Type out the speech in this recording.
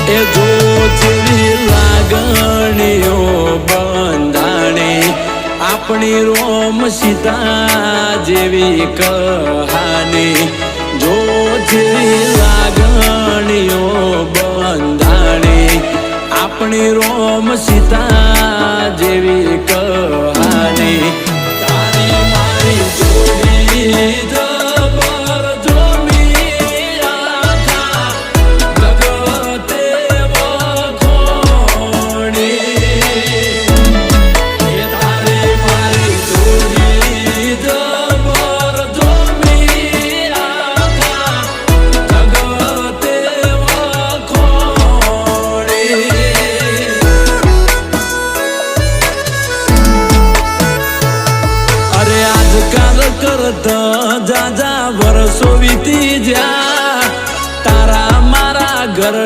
એ જો જેવી લાગણીઓ બંધાણી આપણી રોમ સીતા જેવી કહાની જો જેવી લાગણીઓ બંધાણી આપણી રોમ સીતા જેવી કહાની તારી મારી જોડી કરતા જાજા વર્ષો વીતી જ્યાં